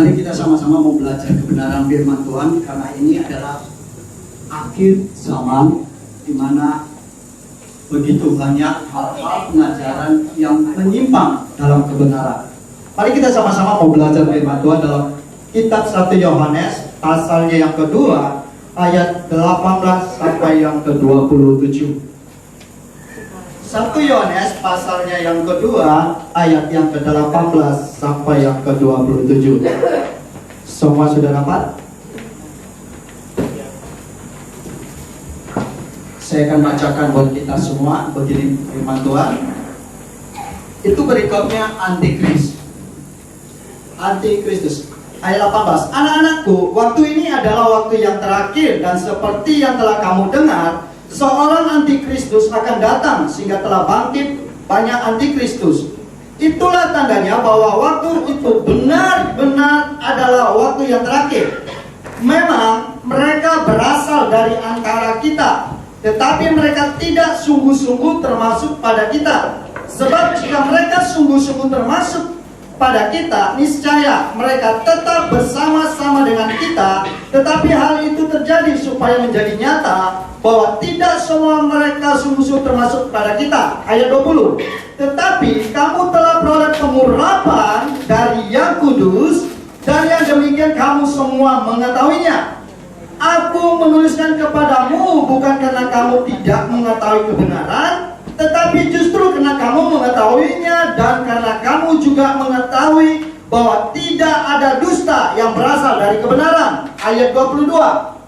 Mari kita sama-sama mau belajar kebenaran firman Tuhan, karena ini adalah akhir zaman di mana begitu banyak hal-hal pengajaran yang menyimpang dalam kebenaran. Mari kita sama-sama mau belajar firman Tuhan dalam kitab 1 Yohanes pasalnya yang kedua ayat 18 sampai yang ke-27. 1 Yohanes pasalnya yang kedua ayat yang ke-18 sampai yang ke-27. Semua sudah dapat? Saya akan bacakan buat kita semua begini firman Tuhan. Itu berikutnya Antikristus. Ayat 18. Anak-anakku, waktu ini adalah waktu yang terakhir, dan seperti yang telah kamu dengar, seorang antikristus akan datang, sehingga telah bangkit banyak antikristus. Itulah tandanya bahwa waktu itu benar-benar adalah waktu yang terakhir. Memang mereka berasal dari antara kita, tetapi mereka tidak sungguh-sungguh termasuk pada kita. Sebab jika mereka sungguh-sungguh termasuk pada kita, niscaya mereka tetap bersama-sama dengan kita. Tetapi hal itu terjadi supaya menjadi nyata bahwa tidak semua mereka sungguh-sungguh termasuk pada kita. Ayat 20. Tetapi kamu telah beroleh pengurapan dari Yang Kudus, dan yang demikian kamu semua mengetahuinya. Aku menuliskan kepadamu bukan karena kamu tidak mengetahui kebenaran, tetapi justru karena kamu mengetahuinya, dan karena kamu juga mengetahui bahwa tidak ada dusta yang berasal dari kebenaran. Ayat 22.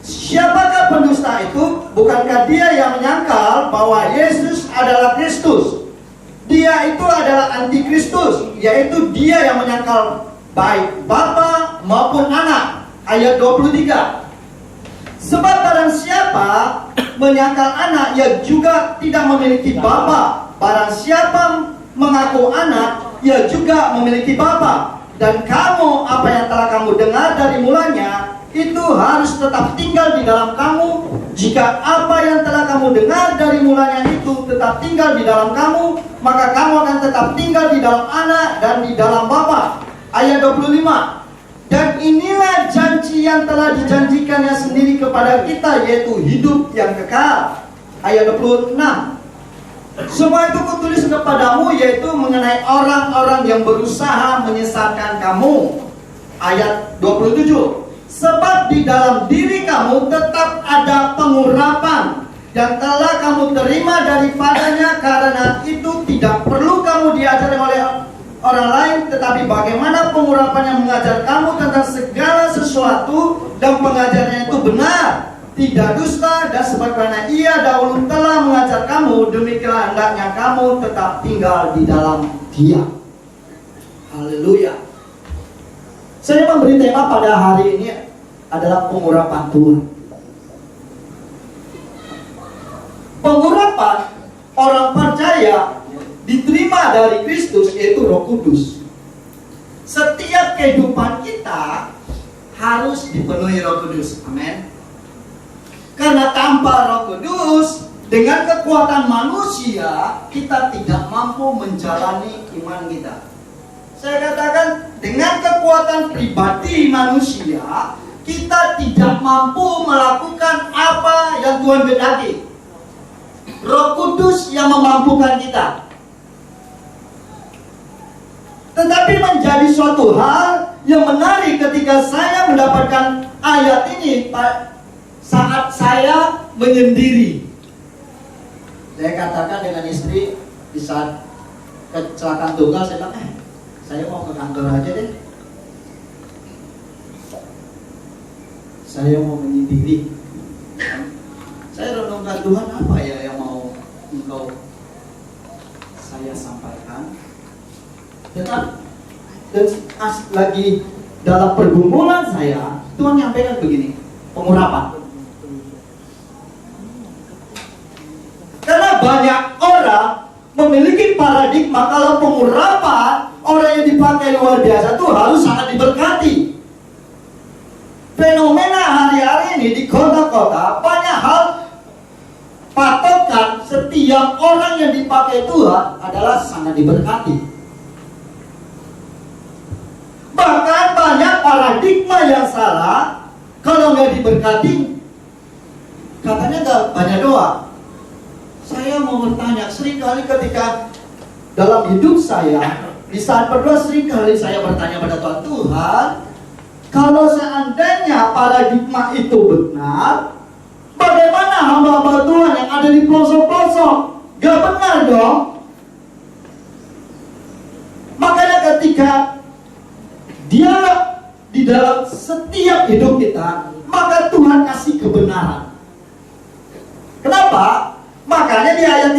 Siapakah pendusta itu? Bukankah dia yang menyangkal bahwa Yesus adalah Kristus? Dia itu adalah antikristus, yaitu dia yang menyangkal baik Bapa maupun Anak. Ayat 23. Sebab barang siapa menyangkal Anak, ia juga tidak memiliki Bapa. Barang siapa mengaku Anak, ia juga memiliki Bapa. Dan kamu, apa yang telah kamu dengar dari mulanya, itu harus tetap tinggal di dalam kamu. Jika apa yang telah kamu dengar dari mulanya itu tetap tinggal di dalam kamu, maka kamu akan tetap tinggal di dalam Anak dan di dalam Bapa. Ayat 25. Dan inilah janji yang telah dijanjikannya sendiri kepada kita, yaitu hidup yang kekal. Ayat 26. Semua itu kutulis kepadamu, yaitu mengenai orang-orang yang berusaha menyesatkan kamu. Ayat 27. Sebab di dalam diri kamu tetap ada pengurapan yang telah kamu terima daripadanya, karena itu tidak perlu kamu diajari oleh orang lain, tetapi bagaimana pengurapan yang mengajar kamu tentang segala sesuatu, dan pengajarnya itu benar, tidak dusta, dan sebagaimana ia dahulu telah mengajar kamu, demikianlah hendaknya kamu tetap tinggal di dalam Dia. Haleluya. Saya memberi tema pada hari ini adalah pengurapan Tuhan. Pengurapan orang percaya diterima dari Kristus, yaitu Roh Kudus. Setiap kehidupan kita harus dipenuhi Roh Kudus. Amin. Karena tanpa Roh Kudus, dengan kekuatan manusia, kita tidak mampu menjalani iman kita. Saya katakan, dengan kekuatan pribadi manusia, kita tidak mampu melakukan apa yang Tuhan kehendaki. Roh Kudus yang memampukan kita. Tetapi menjadi suatu hal yang menarik ketika saya mendapatkan ayat ini saat saya menyendiri. Saya katakan dengan istri di saat kecelakaan tunggal, saya bilang, saya mau ke kantor aja deh. Saya mau menyendiri. Saya renungkan, Tuhan, apa ya yang mau Engkau saya sampaikan? Dan lagi dalam pergumulan saya, Tuhan nyampaikan begini, pengurapan. Karena banyak orang memiliki paradigma kalau pengurapan, orang yang dipakai luar biasa itu harus sangat diberkati. Fenomena hari-hari ini di kota-kota, banyak hal patokan setiap orang yang dipakai Tuhan adalah sangat diberkati. Bahkan mana yang salah kalau nggak diberkati? Katanya nggak banyak doa. Saya mau bertanya, seringkali ketika dalam hidup saya, di saat berdoa seringkali saya bertanya pada Tuhan, Tuhan, kalau seandainya paradigma itu benar, bagaimana hamba-hamba Tuhan yang ada di pelosok-pelosok? Gak benar dong. Makanya ketika dia di dalam setiap hidup kita, maka Tuhan kasih kebenaran. Kenapa? Makanya di ayat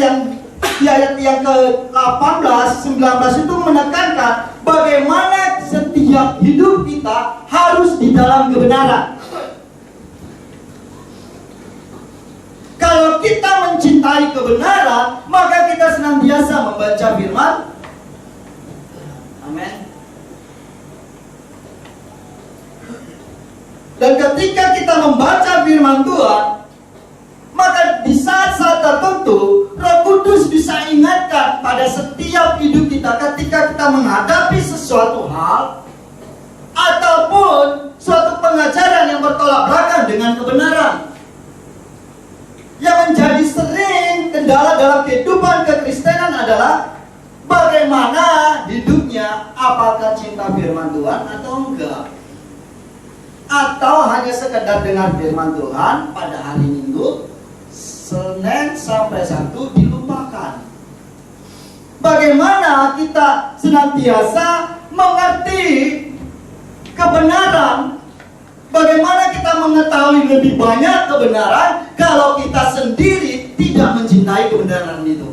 yang ke-18, 19 itu menekankan bagaimana setiap hidup kita harus di dalam kebenaran. Kalau kita mencintai kebenaran, maka kita senantiasa membaca firman. Amin. Dan ketika kita membaca firman Tuhan, maka di saat-saat tertentu Roh Kudus bisa ingatkan pada setiap hidup kita ketika kita menghadapi sesuatu hal ataupun suatu pengajaran yang bertolak belakang dengan kebenaran. Yang menjadi sering kendala dalam kehidupan kekristenan adalah bagaimana hidupnya, apakah cinta firman Tuhan atau enggak, atau hanya sekedar dengar firman Tuhan pada hari Minggu, Senin sampai Sabtu dilupakan. Bagaimana kita senantiasa mengerti kebenaran? Bagaimana kita mengetahui lebih banyak kebenaran kalau kita sendiri tidak mencintai kebenaran itu?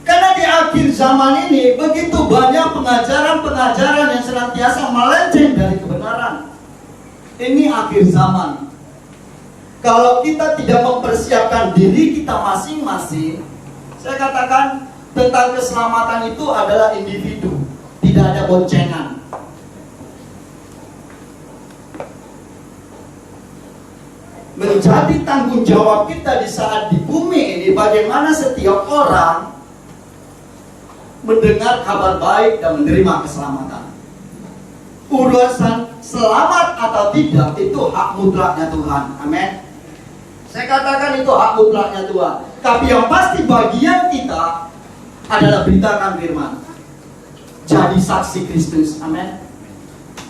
Karena di akhir zaman ini begitu banyak pengajaran-pengajaran yang senantiasa melenceng dari kebenaran. Ini akhir zaman. Kalau kita tidak mempersiapkan diri kita masing-masing, saya katakan tentang keselamatan itu adalah individu, tidak ada boncengan. Menjadi tanggung jawab kita di saat di bumi ini, bagaimana setiap orang mendengar kabar baik dan menerima keselamatan. Urusan selamat atau tidak itu hak mutlaknya Tuhan. Amin. Saya katakan itu hak mutlaknya Tuhan. Tapi yang pasti bagian kita adalah beritakan firman. Jadi saksi Kristus. Amin.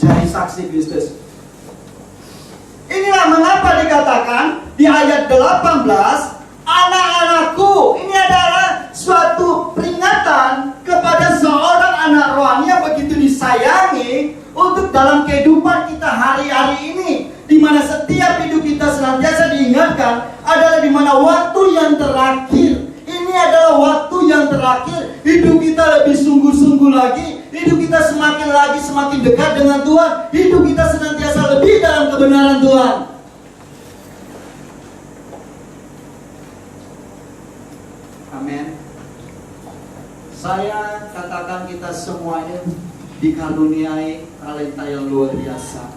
Jadi saksi Kristus. Inilah mengapa dikatakan di ayat 18, anak-anakku, ini adalah suatu peringatan kepada seorang anak rohani yang begitu disayangi untuk dalam kehidupan kita hari-hari ini, di mana setiap hidup kita senantiasa diingatkan adalah di mana waktu yang terakhir. Ini adalah waktu yang terakhir. Hidup kita lebih sungguh-sungguh lagi. Hidup kita semakin dekat dengan Tuhan. Hidup kita senantiasa lebih dalam kebenaran Tuhan. Amin. Saya katakan kita semuanya dikaruniai talenta yang luar biasa.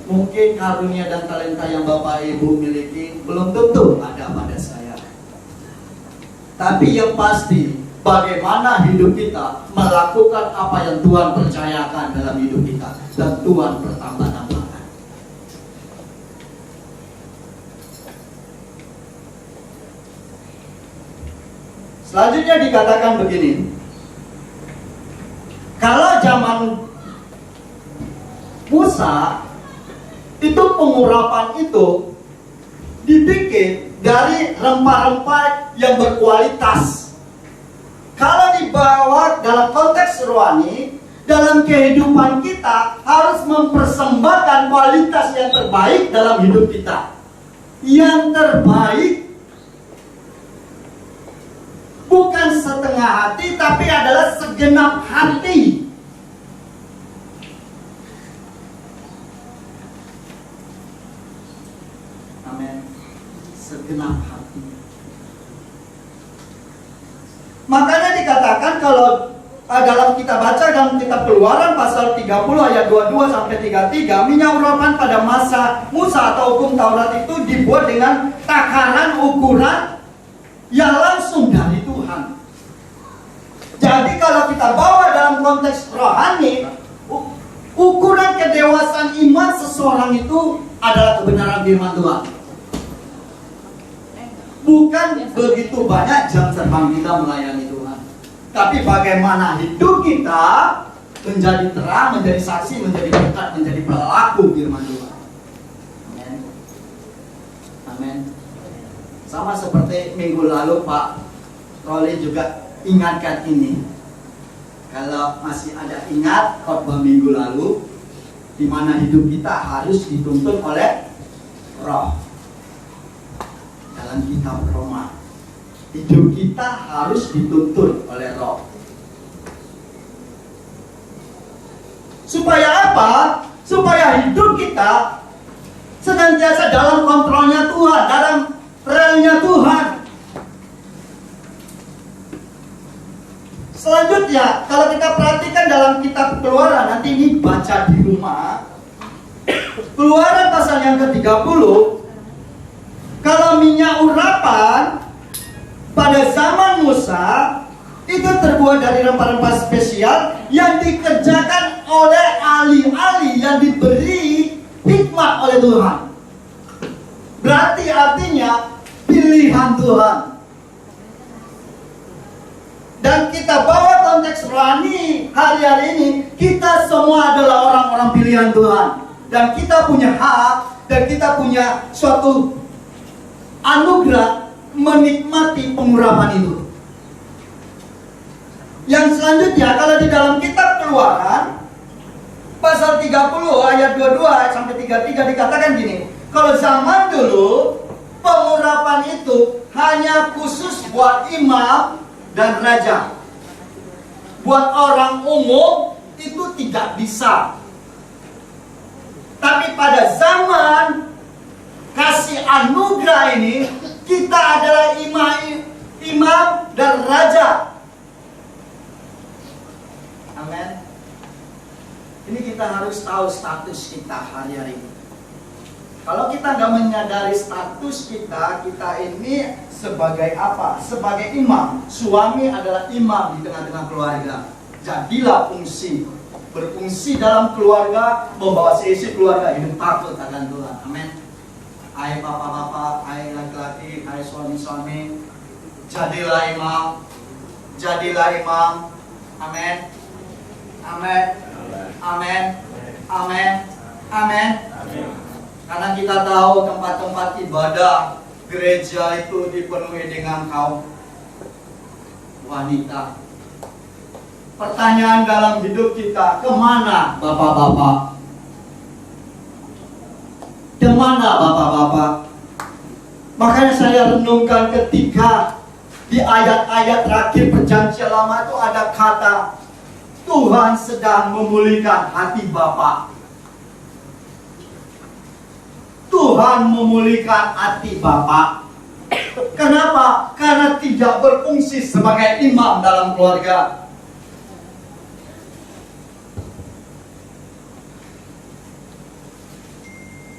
Mungkin karunia dan talenta yang Bapak Ibu miliki belum tentu ada pada saya. Tapi yang pasti, bagaimana hidup kita melakukan apa yang Tuhan percayakan dalam hidup kita, dan Tuhan bertambah-tambahkan. Selanjutnya dikatakan begini. Kalau zaman Musa, itu pengurapan itu dibikin dari rempah-rempah yang berkualitas. Kalau dibawa dalam konteks rohani, dalam kehidupan kita harus mempersembahkan kualitas yang terbaik dalam hidup kita. Yang terbaik bukan setengah hati, tapi adalah segenap hati. Segenap hati. Makanya dikatakan kalau dalam kita baca dalam kitab Keluaran pasal 30 ayat 22 sampai 33, minyak urapan pada masa Musa atau hukum Taurat itu dibuat dengan takaran ukuran yang langsung dari Tuhan. Jadi kalau kita bawa dalam konteks rohani, ukuran kedewasaan iman seseorang itu adalah kebenaran firman Tuhan. Bukan begitu banyak jam terbang kita melayani Tuhan, tapi bagaimana hidup kita menjadi terang, menjadi saksi, menjadi berkat, menjadi pelaku firman Tuhan. Amin. Amin. Sama seperti minggu lalu Pak Roli juga ingatkan ini. Kalau masih ada ingat khotbah minggu lalu, di mana hidup kita harus dituntun oleh Roh. Dalam kitab Roma, hidup kita harus dituntun oleh Roh. Supaya apa? Supaya hidup kita senantiasa dalam kontrolnya Tuhan, dalam relnya Tuhan. Selanjutnya, kalau kita perhatikan dalam kitab Keluaran, nanti ini baca di rumah. Keluaran pasal yang ke-30, kalau minyak urapan pada zaman Musa itu terbuat dari rempah-rempah spesial yang dikerjakan oleh ahli-ahli yang diberi hikmat oleh Tuhan. Berarti artinya pilihan Tuhan. Dan kita bawa konteks rohani hari-hari ini, kita semua adalah orang-orang pilihan Tuhan. Dan kita punya hak, dan kita punya suatu anugerah menikmati pengurapan itu. Yang selanjutnya, kalau di dalam kitab Keluaran pasal 30 ayat 22 sampai 33 dikatakan gini, kalau zaman dulu pengurapan itu hanya khusus buat imam dan raja. Buat orang umum itu tidak bisa. Tapi pada zaman kasih anugerah ini, kita adalah imam dan raja. Amin. Ini kita harus tahu status kita hari-hari ini. Kalau kita nggak menyadari status kita, kita ini sebagai apa? Sebagai imam. Suami adalah imam di tengah-tengah keluarga. Jadilah berfungsi dalam keluarga, membawa seisi keluarga, hidup takut akan Tuhan. Amin. Hai bapak-bapak, hai laki-laki, hai suami-suami, jadilah imam. Jadilah imam. Amin. Amin. Amin. Amin. Amin. Karena kita tahu tempat-tempat ibadah gereja itu dipenuhi dengan kaum wanita. Pertanyaan dalam hidup kita, kemana bapak-bapak? Kemana bapak-bapak? Makanya saya renungkan ketika di ayat-ayat terakhir perjanjian lama itu ada kata Tuhan sedang memulihkan hati bapak. Tuhan memulihkan hati bapak. Kenapa? Karena tidak berfungsi sebagai imam dalam keluarga.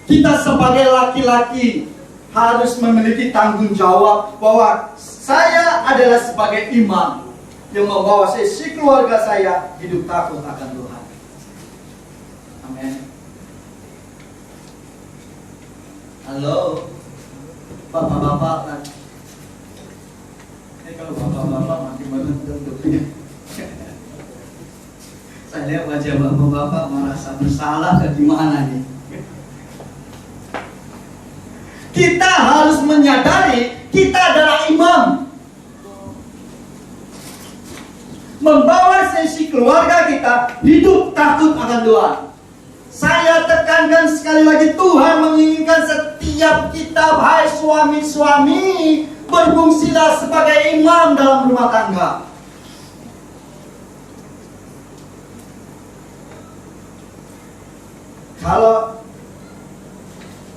Kita sebagai laki-laki harus memiliki tanggung jawab bahwa saya adalah sebagai imam yang membawa si keluarga saya hidup takut akan Tuhan. Amin. Halo, bapak-bapak. Ini kalau bapak-bapak makin bentuk-bentuknya. Saya lihat wajah bapak-bapak merasa bersalah ke gimana nih. Kita harus menyadari kita adalah imam. Membawa sesi keluarga kita hidup takut akan Tuhan. Saya tekankan sekali lagi, Tuhan menginginkan setiap kita, hai suami-suami, berfungsilah sebagai imam dalam rumah tangga. Kalau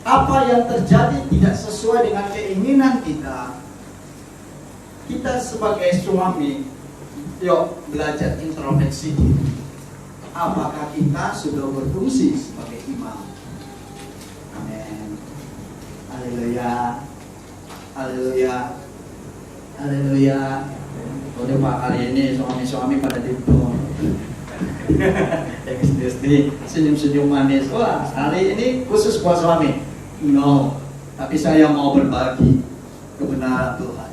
apa yang terjadi tidak sesuai dengan keinginan kita, kita sebagai suami, yuk belajar introspeksi diri. Apakah kita sudah berfungsi sebagai imam? Amin. Haleluya. Haleluya. Haleluya. Udah Pak, kali ini suami-suami pada tidur. Nih, senyum-senyum manis. Wah, hari ini khusus buat suami. No, tapi saya mau berbagi kebenaran Tuhan.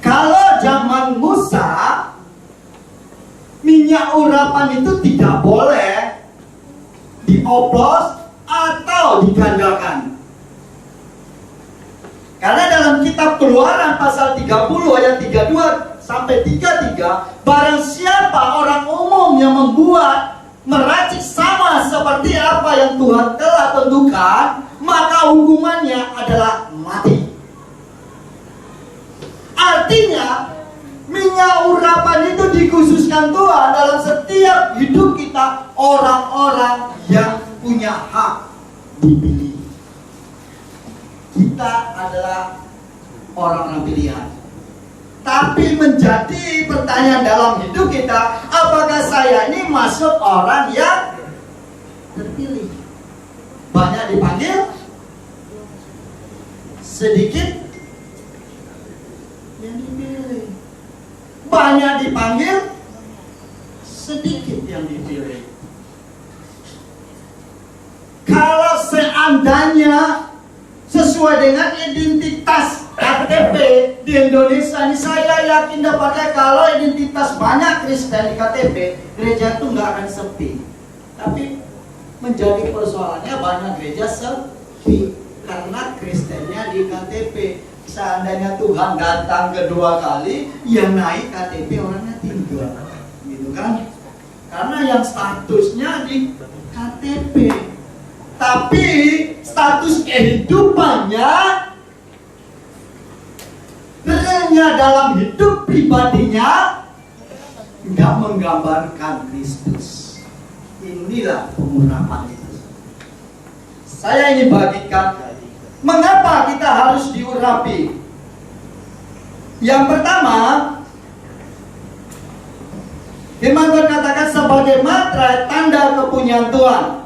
Kalau zaman Musa, minyak urapan itu tidak boleh dioplos atau digandakan. Karena dalam kitab Keluaran pasal 30 ayat 32 sampai 33, barang siapa orang umum yang membuat meracik sama seperti apa yang Tuhan telah tentukan, maka hukumannya adalah mati. Artinya, minyak urapan itu dikhususkan Tuhan dalam setiap hidup kita, orang-orang yang punya hak dipilih. Kita adalah orang-orang pilihan. Tapi menjadi pertanyaan dalam hidup kita, apakah saya ini masuk orang yang terpilih? Banyak dipanggil, sedikit yang dipilih. Banyak dipanggil, sedikit yang dipilih. Kalau seandainya sesuai dengan identitas KTP di Indonesia ini, saya yakin dapatnya kalau identitas banyak Kristen di KTP, gereja itu nggak akan sepi. Tapi menjadi persoalannya banyak gereja sepi karena Kristennya di KTP. Seandainya Tuhan datang kedua kali, yang naik KTP orangnya tinggal, gitu kan? Karena yang statusnya di KTP. Tapi status kehidupannya, realnya dalam hidup pribadinya nggak menggambarkan Kristus. Inilah pengurapan itu. Saya ingin bagikan mengapa kita harus diurapi. Yang pertama, firman Tuhan katakan sebagai materai tanda kepunyaan Tuhan.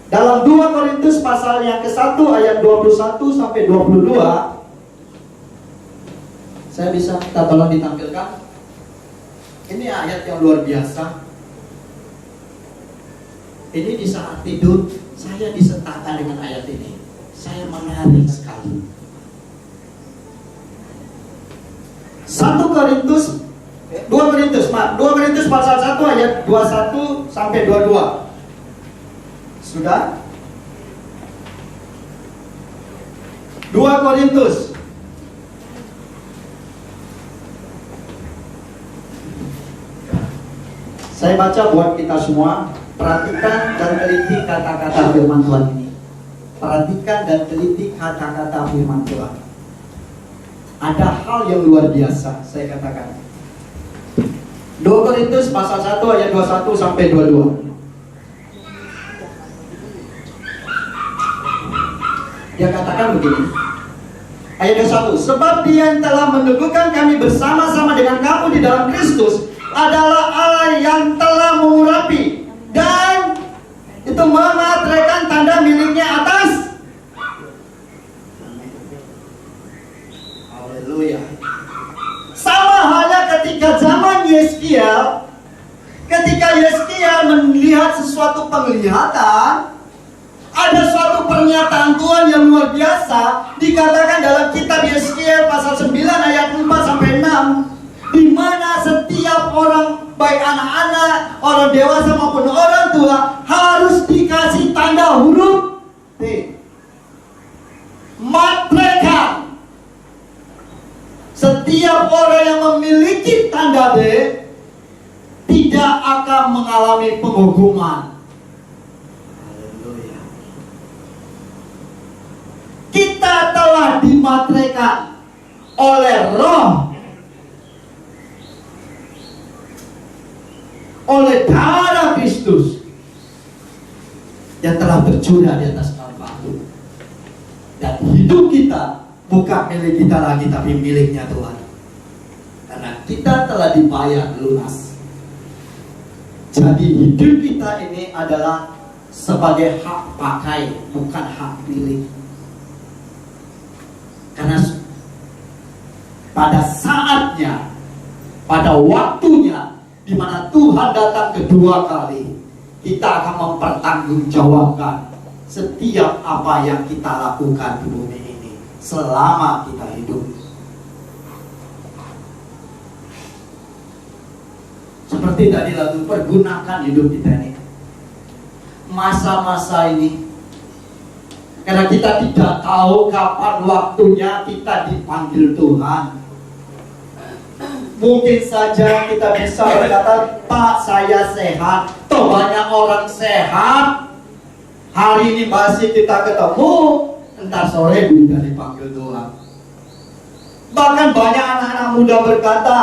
Dalam 2 Korintus pasal yang ke-1 ayat 21 sampai 22, saya bisa minta tolong ditampilkan. Ini ayat yang luar biasa. Ini di saat tidur saya disertakan dengan ayat ini. Saya menarik sekali. 2 Korintus pasal 1 ayat 21 sampai 22. Sudah? 2 Korintus. Saya baca buat kita semua. Perhatikan dan teliti kata-kata firman Tuhan ini. Perhatikan dan teliti kata-kata firman Tuhan. Ada hal yang luar biasa, saya katakan. 2 Korintus pasal 1 ayat 21 sampai 22. Dia katakan begini, ayat 21, sebab Dia yang telah meneguhkan kami bersama-sama dengan kamu di dalam Kristus adalah Allah yang telah mengurapi dan itu memateraikan tanda miliknya atas. Haleluya. Sama halnya ketika zaman Yeskiel, ketika Yeskiel melihat sesuatu penglihatan, ada suatu pernyataan Tuhan yang luar biasa, dikatakan dalam kitab Yeskiel pasal 9 ayat 4 sampai 6, di mana setiap orang, baik anak-anak, orang dewasa maupun orang tua, harus dikasih tanda huruf T. Matrekan. Setiap orang yang memiliki tanda D tidak akan mengalami penghukuman. Kita telah dimateraikan oleh Roh, oleh darah Kristus yang telah tercurah di atas kayu batu. Dan hidup kita bukan milik kita lagi, tapi miliknya Tuhan. Karena kita telah dibayar lunas. Jadi hidup kita ini adalah sebagai hak pakai, bukan hak milik. Karena pada saatnya, pada waktunya, di mana Tuhan datang kedua kali, kita akan mempertanggungjawabkan setiap apa yang kita lakukan di bumi ini selama kita hidup. Seperti tadi lagu, pergunakan hidup kita ini, masa-masa ini, karena kita tidak tahu kapan waktunya kita dipanggil Tuhan. Mungkin saja kita bisa berkata, Pak, saya sehat. Toh banyak orang sehat, hari ini masih kita ketemu, entar sore sudah dipanggil Tuhan. Bahkan banyak anak-anak muda berkata,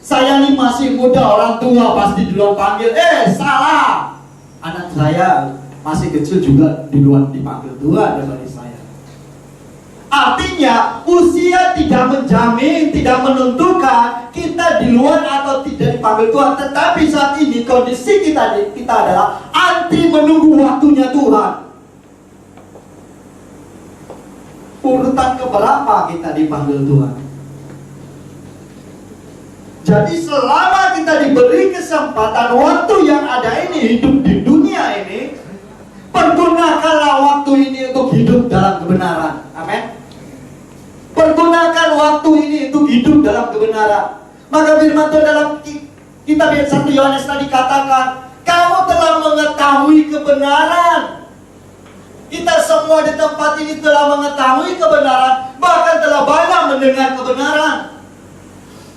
saya ini masih muda, orang tua pasti duluan panggil. Salah. Anak saya masih kecil juga duluan dipanggil Tuhan daripada saya. Artinya usia tidak menjamin, tidak menentukan kita duluan atau tidak dipanggil Tuhan. Tetapi saat ini kondisi kita adalah anti menunggu waktunya Tuhan. Urutan keberapa kita dipanggil Tuhan? Jadi selama kita diberi kesempatan waktu yang ada ini, hidup di dunia ini, pergunakanlah waktu ini untuk hidup dalam kebenaran. Amin. Pergunakan waktu ini untuk hidup dalam kebenaran. Maka firman Tuhan dalam kitab 1 Yohanes tadi katakan, kamu telah mengetahui kebenaran. Kita semua di tempat ini telah mengetahui kebenaran, bahkan telah banyak mendengar kebenaran.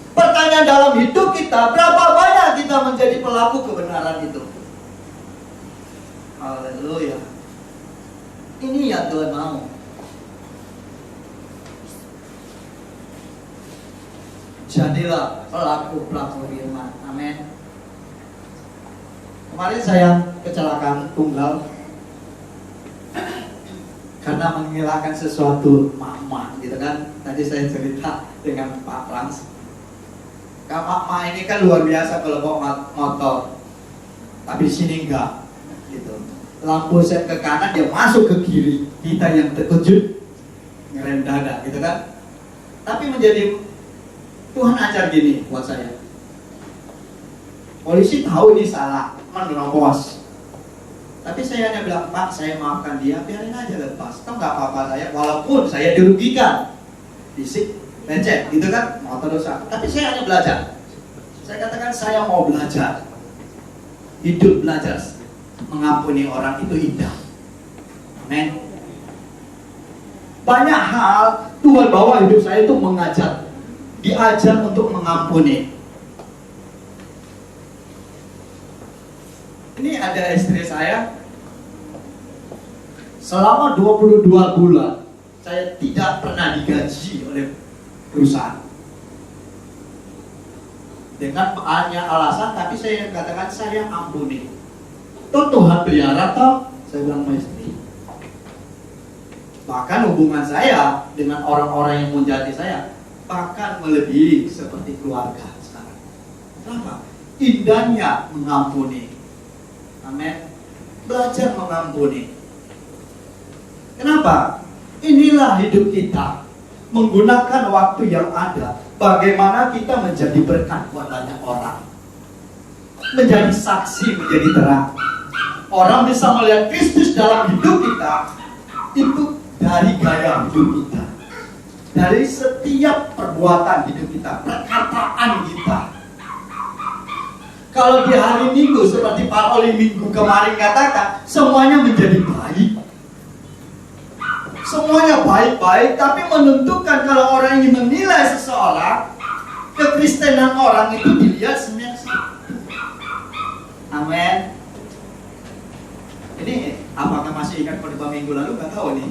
Pertanyaan dalam hidup kita, berapa banyak kita menjadi pelaku kebenaran itu? Haleluya. Ini yang Tuhan mau. Jadilah pelaku-pelaku firman. Amin. Kemarin saya kecelakaan tunggal karena menghilangkan sesuatu mama, gitu kan. Tadi saya cerita dengan Pak Frans. Kak Mama ini kan luar biasa kalau bawa motor, tapi sini enggak, gitu. Lampu set ke kanan, dia masuk ke kiri. Kita yang terkejut ngerem dada, gitu kan. Tapi menjadi Tuhan ajar gini buat saya. Polisi tahu ini salah, menerobos. Tapi saya hanya bilang, Pak, saya maafkan dia, biarin aja lepas. Tahu nggak apa-apa saya, walaupun saya dirugikan, fisik, lecet, gitu kan, motor dosa. Tapi saya hanya belajar. Saya katakan saya mau belajar. Hidup belajar. Mengampuni orang itu indah. Amin. Banyak hal Tuhan bawa hidup saya itu mengajar. Diajar untuk mengampuni. Ini ada istri saya. Selama 22 bulan saya tidak pernah digaji oleh perusahaan. Dengan hanya alasan, tapi saya katakan saya ampuni. Toh Tuhan pelihara toh, saya bilang sama istri. Bahkan hubungan saya dengan orang-orang yang menjati saya bahkan melebihi seperti keluarga sekarang. Kenapa? Indahnya mengampuni. Amin. Belajar mengampuni. Kenapa? Inilah hidup kita. Menggunakan waktu yang ada, bagaimana kita menjadi berkat buat banyak orang, menjadi saksi, menjadi terang. Orang bisa melihat Kristus dalam hidup kita itu dari gaya hidup kita, dari setiap perbuatan hidup kita, perkataan kita. Kalau di hari Minggu seperti Pak Oli minggu kemarin katakan, semuanya menjadi baik. Semuanya baik-baik, tapi menentukan kalau orang ingin menilai seseorang, kekristenan orang itu dilihat sebenarnya. Amin. Ini apakah masih ingat khotbah minggu lalu? Gak tahu nih.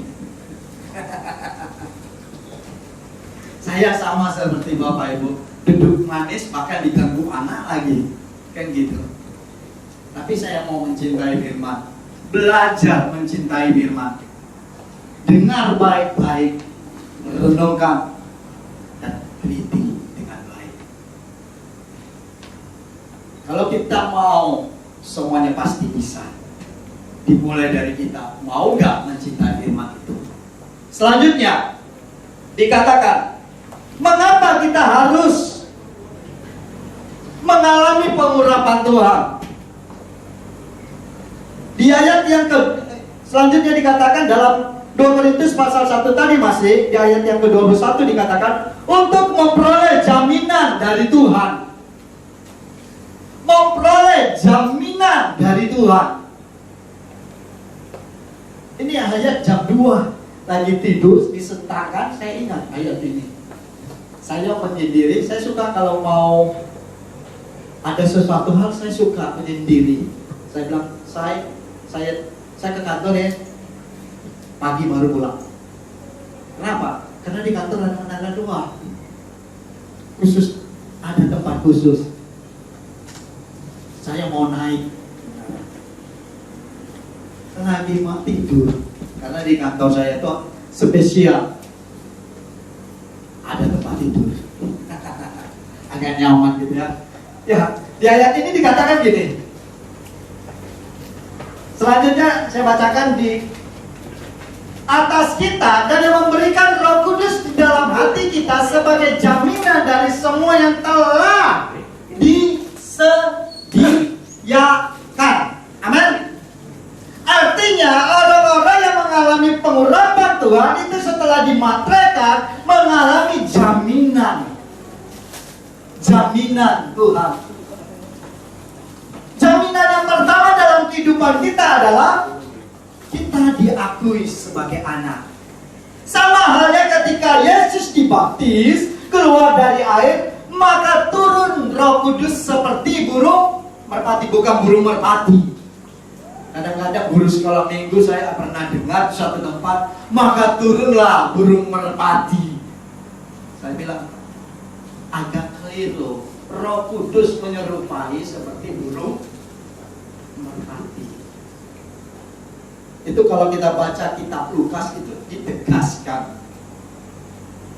Saya sama seperti Bapak Ibu, duduk manis bahkan diganggu anak lagi, kan gitu. Tapi saya mau mencintai firman, belajar mencintai firman. Dengar baik-baik, renungkan, dan teliti dengan baik. Kalau kita mau, semuanya pasti bisa. Dimulai dari kita, mau nggak mencintai firman itu. Selanjutnya, dikatakan, Mengapa kita harus mengalami pengurapan Tuhan? Di ayat yang selanjutnya dikatakan dalam 2 Korintus pasal 1 tadi masih, di ayat yang ke-21 dikatakan untuk memperoleh jaminan dari Tuhan. Memperoleh jaminan dari Tuhan. Ini ayat jam 2 lagi tidur disentakkan, saya ingat ayat ini. Saya menyendiri, saya suka kalau mau ada sesuatu hal, saya suka menyendiri. Saya bilang, saya ke kantor ya, pagi baru pulang. Kenapa? Karena di kantor ada anak-anak doa. Khusus, ada tempat khusus. Saya mau naik, lagi mau tidur. Karena di kantor saya itu spesial, ada tempat tidur. Agak nyaman gitu ya. Ya, di ayat ini dikatakan gini. Selanjutnya saya bacakan di atas kita dan yang memberikan Roh Kudus di dalam hati kita sebagai jaminan dari semua yang telah disediakan. Amin. Artinya orang-orang yang mengalami pengurapan Tuhan itu setelah dimateraikan mengalami jaminan Tuhan. Jaminan yang pertama dalam kehidupan kita adalah kita diakui sebagai anak. Sama halnya ketika Yesus dibaptis, keluar dari air, maka turun Roh Kudus seperti burung merpati, bukan burung merpati. Kadang-kadang guru sekolah minggu saya pernah dengar di suatu tempat, maka turunlah burung merpati. Saya bilang, agak keliru. Roh Kudus menyerupai seperti burung merpati. Itu kalau kita baca kitab Lukas itu ditegaskan.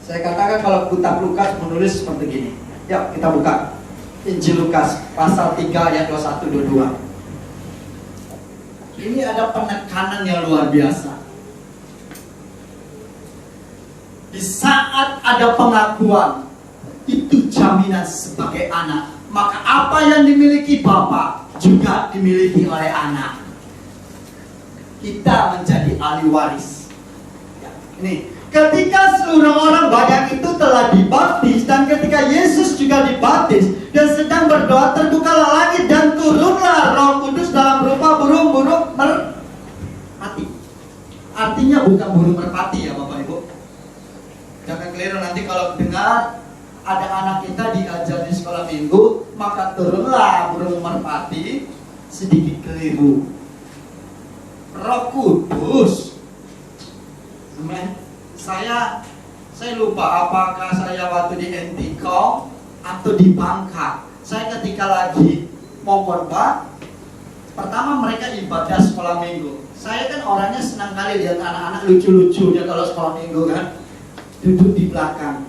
Saya katakan kalau kitab Lukas menulis seperti gini. Yuk kita buka Injil Lukas pasal 3 ayat 21-22. Ini ada penekanan yang luar biasa. Di saat ada pengakuan, itu jaminan sebagai anak. Maka apa yang dimiliki Bapa juga dimiliki oleh anak. Kita menjadi ahli waris. Ya, ini ketika seluruh orang banyak itu telah dibaptis, dan ketika Yesus juga dibaptis dan sedang berdoa, terbukalah langit dan turunlah Roh Kudus dalam rupa burung-burung merpati. Artinya bukan burung merpati ya Bapak Ibu. Jangan keliru nanti kalau dengar ada anak kita diajar di sekolah minggu, maka turunlah burung merpati, sedikit keliru. Roh Kudus. Amen. Saya lupa apakah saya waktu di Entikong atau di Bangka. Saya ketika lagi mau khotbah, pertama mereka ibadah sekolah minggu. Saya kan orangnya senang kali lihat anak-anak lucu-lucunya kalau sekolah minggu kan, duduk di belakang.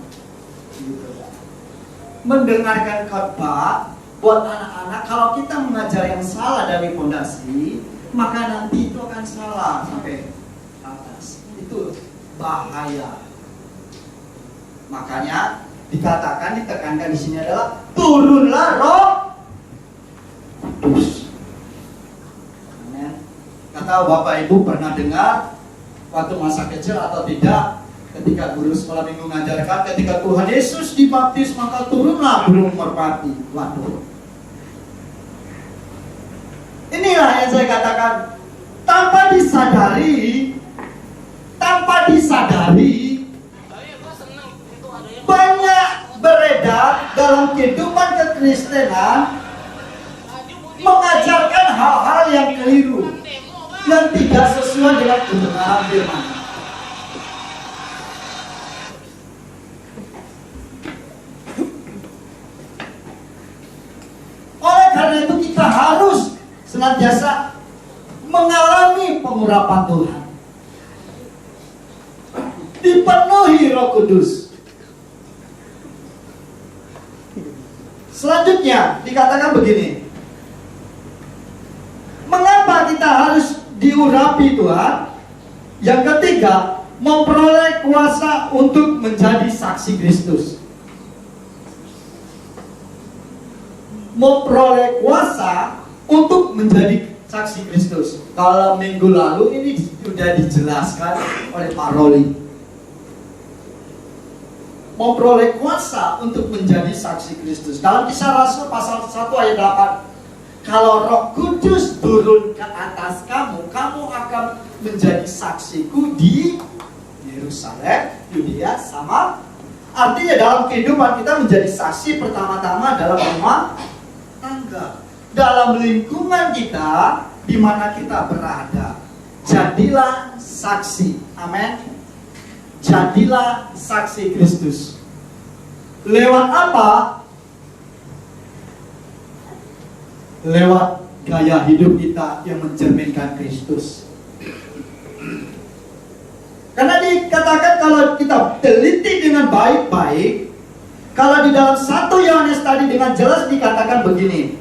Mendengarkan khotbah buat anak-anak, kalau kita mengajar yang salah dari fondasi, maka nanti itu akan salah sampai atas. Itu bahaya. Makanya dikatakan, ditekankan di sini adalah turunlah Roh Kudus. Nggak tahu Bapak Ibu pernah dengar waktu masa kecil atau tidak, ketika guru sekolah minggu mengajarkan, ketika Tuhan Yesus dibaptis maka turunlah burung merpati. Waduh. Inilah yang saya katakan, tanpa disadari, banyak beredar dalam kehidupan kekristenan mengajarkan hal-hal yang keliru, yang tidak sesuai dengan kebenaran firman. Oleh karena itu kita harus senantiasa mengalami pengurapan Tuhan, dipenuhi Roh Kudus. Selanjutnya dikatakan begini, mengapa kita harus diurapi Tuhan? Yang ketiga, memperoleh kuasa untuk menjadi saksi Kristus. memperoleh kuasa untuk menjadi saksi Kristus. Kalau minggu lalu ini sudah dijelaskan oleh Pak Roli. Memperoleh kuasa untuk menjadi saksi Kristus. Dalam Kisah Rasul pasal 1 ayat 8. Kalau Roh Kudus turun ke atas kamu, kamu akan menjadi saksiku di Yerusalem, Yudea, sama. Artinya dalam kehidupan kita menjadi saksi pertama-tama dalam rumah tangga, dalam lingkungan kita di mana kita berada. Jadilah saksi. Amin. Jadilah saksi Kristus. Lewat apa? Lewat gaya hidup kita yang mencerminkan Kristus. Karena dikatakan kalau kita teliti dengan baik-baik, kalau di dalam 1 Yohanes tadi dengan jelas dikatakan begini.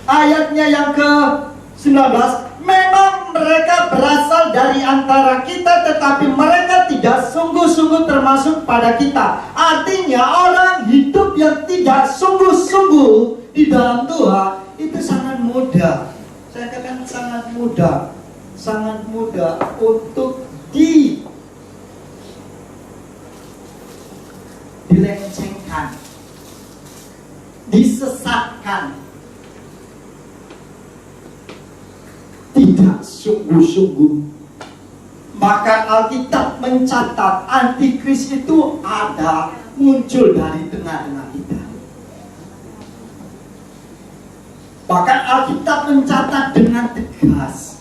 Ayatnya yang ke-19, memang mereka berasal dari antara kita, tetapi mereka tidak sungguh-sungguh termasuk pada kita. Artinya orang hidup yang tidak sungguh-sungguh di dalam Tuhan itu sangat mudah. Saya katakan sangat mudah. Sangat mudah untuk dilencengkan, disesatkan, tidak sungguh-sungguh. Bahkan Alkitab mencatat antikris itu ada, muncul dari tengah-tengah kita. Bahkan Alkitab mencatat dengan tegas,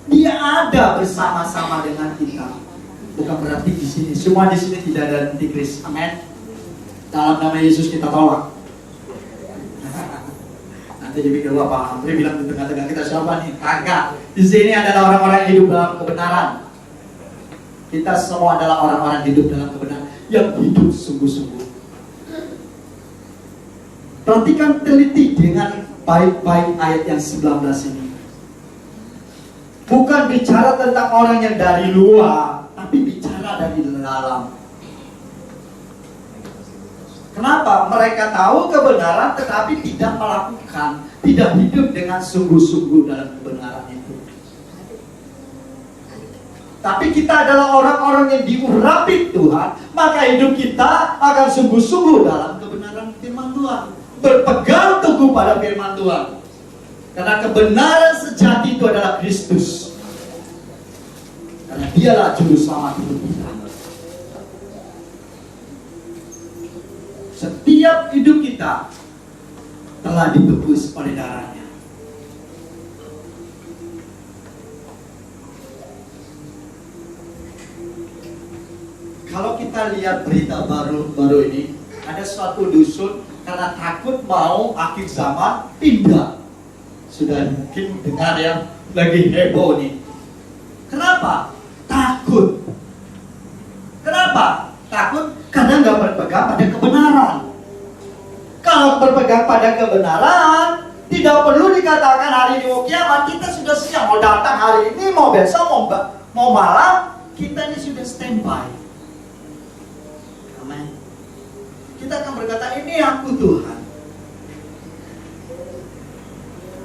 dia ada bersama-sama dengan kita. Bukan berarti di sini, semua di sini tidak ada antikris. Amin. Dalam nama Yesus kita tolak. Nanti dipikir Pak Andri bilang di tengah-tengah kita siapa nih? Kagak. Di sini adalah orang-orang yang hidup dalam kebenaran. Kita semua adalah orang-orang hidup dalam kebenaran, yang hidup sungguh-sungguh. Perhatikan teliti dengan baik-baik ayat yang 19 ini. Bukan bicara tentang orang yang dari luar, tapi bicara dari dalam. Kenapa? Mereka tahu kebenaran tetapi tidak melakukan, tidak hidup dengan sungguh-sungguh dalam kebenaran itu. Tapi kita adalah orang-orang yang diurapi Tuhan, maka hidup kita akan sungguh-sungguh dalam kebenaran firman Tuhan. Berpegang teguh pada firman Tuhan. Karena kebenaran sejati itu adalah Kristus. Karena dialah juru selamat hidup kita. Setiap hidup kita telah ditebus oleh darahnya. Kalau kita lihat berita baru ini, ada suatu dusun karena takut mau akhir zaman pindah. Sudah mungkin dengar ya, lagi heboh nih. Kenapa? Takut. Kenapa? Takut karena nggak berpegang pada kebenaran. Kalau berpegang pada kebenaran, tidak perlu dikatakan hari ini mau kiamat. Kita sudah siap, mau datang hari ini, mau besok, mau malam, kita ini sudah standby. Amin. Kita akan berkata, ini aku Tuhan.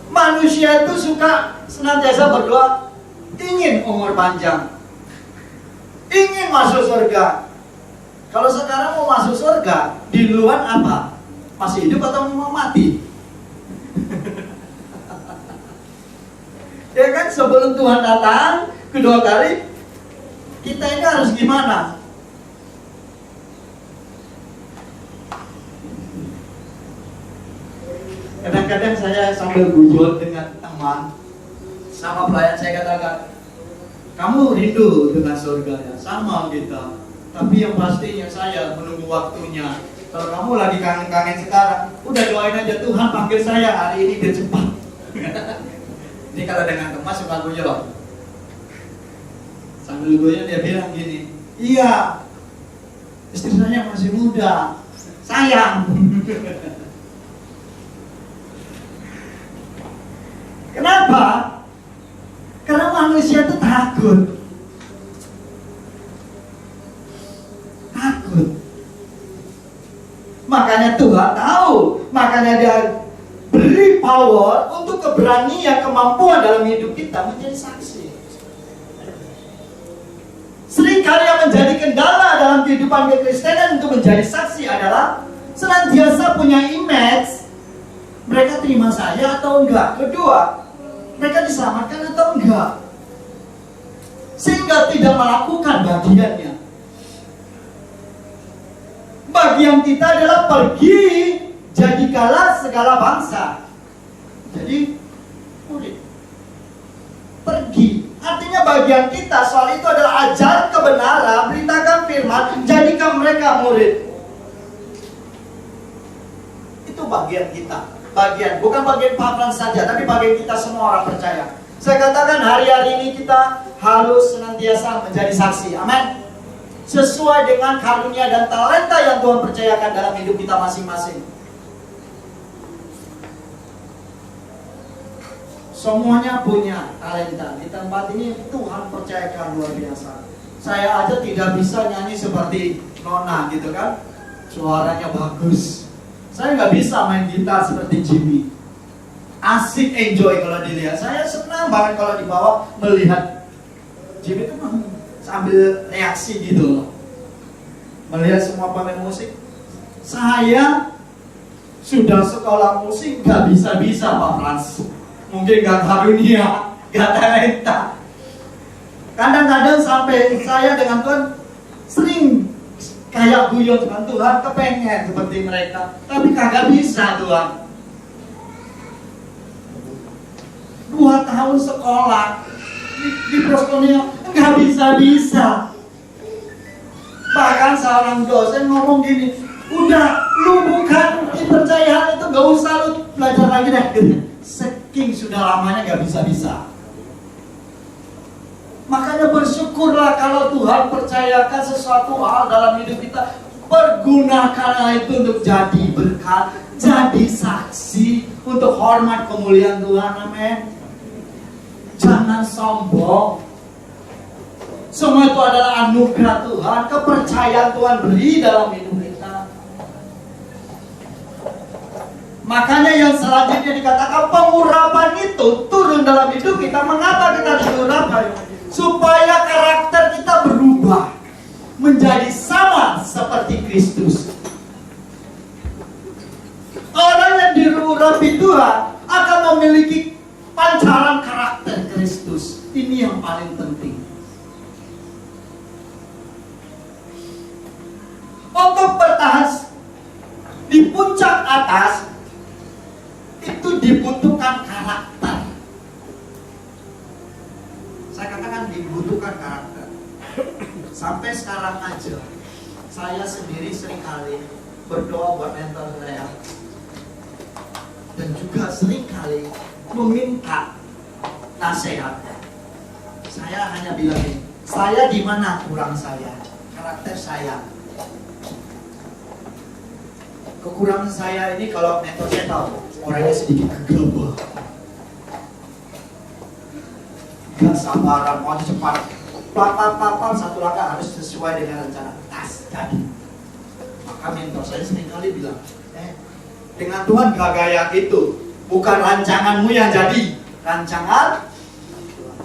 Manusia itu suka senantiasa berdoa, ingin umur panjang, ingin masuk surga. Kalau sekarang mau masuk surga, di luar apa? Masih hidup atau mau mati? Ya kan, sebelum Tuhan datang kedua kali, kita ini harus gimana? Kadang-kadang saya sambil guyon dengan teman, sama pelayan saya katakan, kamu rindu dengan surga ya? Sama kita. Tapi yang pastinya saya menunggu waktunya. Kalau kamu lagi kangen-kangen sekarang, udah doain aja, Tuhan panggil saya hari ini biar cepat. Ini kalau dengan teman suka guyon. Sambil guyon dia bilang gini, iya, istri saya masih muda, sayang. Kenapa? Karena manusia itu takut. Takut. Makanya Makanya Tuhan tahu, makanya dia beri power untuk keberanian, kemampuan dalam hidup kita menjadi saksi. Seringkali yang menjadi kendala dalam kehidupan kekristenan untuk menjadi saksi adalah senantiasa punya image, mereka terima saya atau enggak. Kedua, mereka diselamatkan atau enggak, sehingga tidak melakukan bagiannya. Bagian kita adalah pergi, jadikanlah segala bangsa. Jadi murid, pergi. Artinya bagian kita soal itu adalah ajar kebenaran, beritakan firman, jadikan mereka murid. Itu bagian kita. Bagian, bukan bagian Pak Frans saja, tapi bagian kita semua orang percaya. Saya katakan hari-hari ini kita harus senantiasa menjadi saksi. Amin. Sesuai dengan karunia dan talenta yang Tuhan percayakan dalam hidup kita masing-masing. Semuanya punya talenta. Di tempat ini Tuhan percayakan luar biasa. Saya aja tidak bisa nyanyi seperti Nona gitu kan, suaranya bagus. Saya nggak bisa main gitar seperti Jimmy. Asik, enjoy kalau dilihat. Saya senang banget kalau dibawa melihat Jimmy itu sambil reaksi gitu loh, melihat semua pemain musik. Saya sudah sekolah musik nggak bisa-bisa Pak Frans. Mungkin gak karunia, gak talenta. Kadang-kadang sampai saya dengan Tuhan sering kayak guyon dengan Tuhan, kepengen seperti mereka, tapi kagak bisa Tuhan. 2 tahun sekolah di Prostonia gak bisa-bisa. Bahkan seorang dosen ngomong gini, udah lu bukan kepercayaan itu gak usah lu belajar lagi deh gitu. Saking sudah lamanya gak bisa-bisa. Makanya bersyukurlah kalau Tuhan percayakan sesuatu hal dalam hidup kita. Pergunakanlah itu untuk jadi berkat, jadi saksi, untuk hormat kemuliaan Tuhan. Amin. Jangan sombong. Semua itu adalah anugerah Tuhan, kepercayaan Tuhan beri dalam hidup kita. Makanya yang selanjutnya dikatakan pengurapan itu turun dalam hidup kita. Mengapa kita diurapan? Supaya karakter kita berubah menjadi sama seperti Kristus. Orang yang diurapi Tuhan akan memiliki pancaran karakter Kristus. Ini yang paling penting. Untuk bertahan di puncak atas itu dibutuhkan karakter. Saya katakan dibutuhkan karakter. Sampai sekarang aja saya sendiri seringkali berdoa buat mentor saya, dan juga seringkali meminta nasihat. Saya hanya bilang ini, saya di mana kurang saya, karakter saya. Kekurangan saya ini kalau mentor saya tahu, orangnya sedikit gegabah, gak sabaran, mau cepat, papal satu langkah harus sesuai dengan rencana. Tas jadi. Maka mentor saya seringkali bilang, dengan Tuhan gak gaya itu, bukan rancanganmu yang jadi, rancangan Tuhan.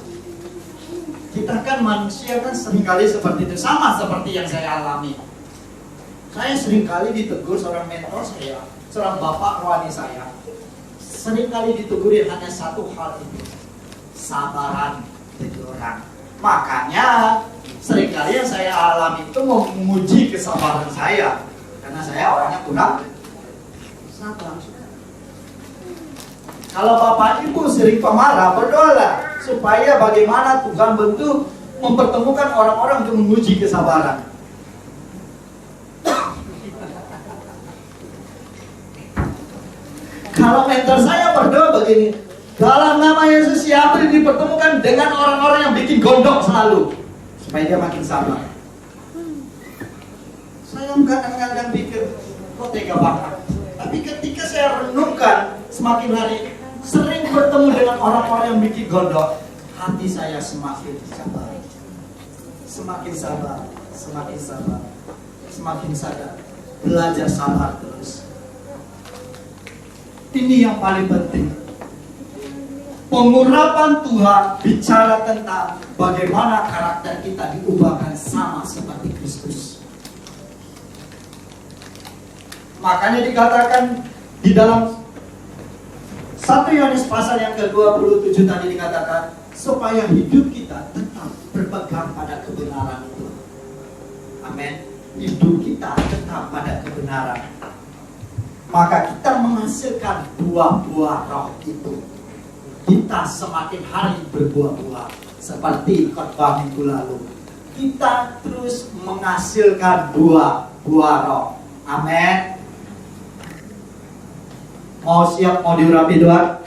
Kita kan manusia kan seringkali seperti itu, sama seperti yang saya alami. Saya seringkali ditegur seorang mentor saya, seorang bapak rohani saya, seringkali ditegur hanya satu hal itu, sabaran jadi orang. Makanya seringkali yang saya alami itu menguji kesabaran saya, karena saya orangnya kurang sabar. Kalau bapak ibu sering pemarah, berdoalah supaya bagaimana Tuhan bentuk mempertemukan orang-orang untuk menguji kesabaran. Kalau mentor saya berdoa begini, dalam nama Yesus ya dipertemukan dengan orang-orang yang bikin gondok selalu, supaya dia makin sabar. Saya kadang-kadang pikir, kok tega banget. Tapi ketika saya renungkan semakin hari, sering bertemu dengan orang-orang yang bikin gondok, hati saya semakin sabar. Semakin sabar, semakin sabar, semakin sadar. Belajar sabar terus. Ini yang paling penting. Pengurapan Tuhan bicara tentang bagaimana karakter kita diubahkan sama seperti Kristus. Makanya dikatakan di dalam 1 Yohanes pasal yang ke-27 tadi dikatakan, supaya hidup kita tetap berpegang pada kebenaran itu. Amin. Hidup kita tetap pada kebenaran. Maka kita menghasilkan buah-buah roh itu. Kita semakin hari berbuah-buah. Seperti khotbah minggu lalu, kita terus menghasilkan buah-buah roh. Amin. Mau siap, mau diurapi Tuhan?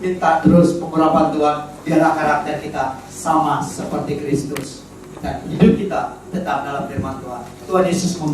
Minta terus pengurapan Tuhan. Biarlah karakter kita sama seperti Kristus. Dan hidup kita tetap dalam firman Tuhan. Tuhan Yesus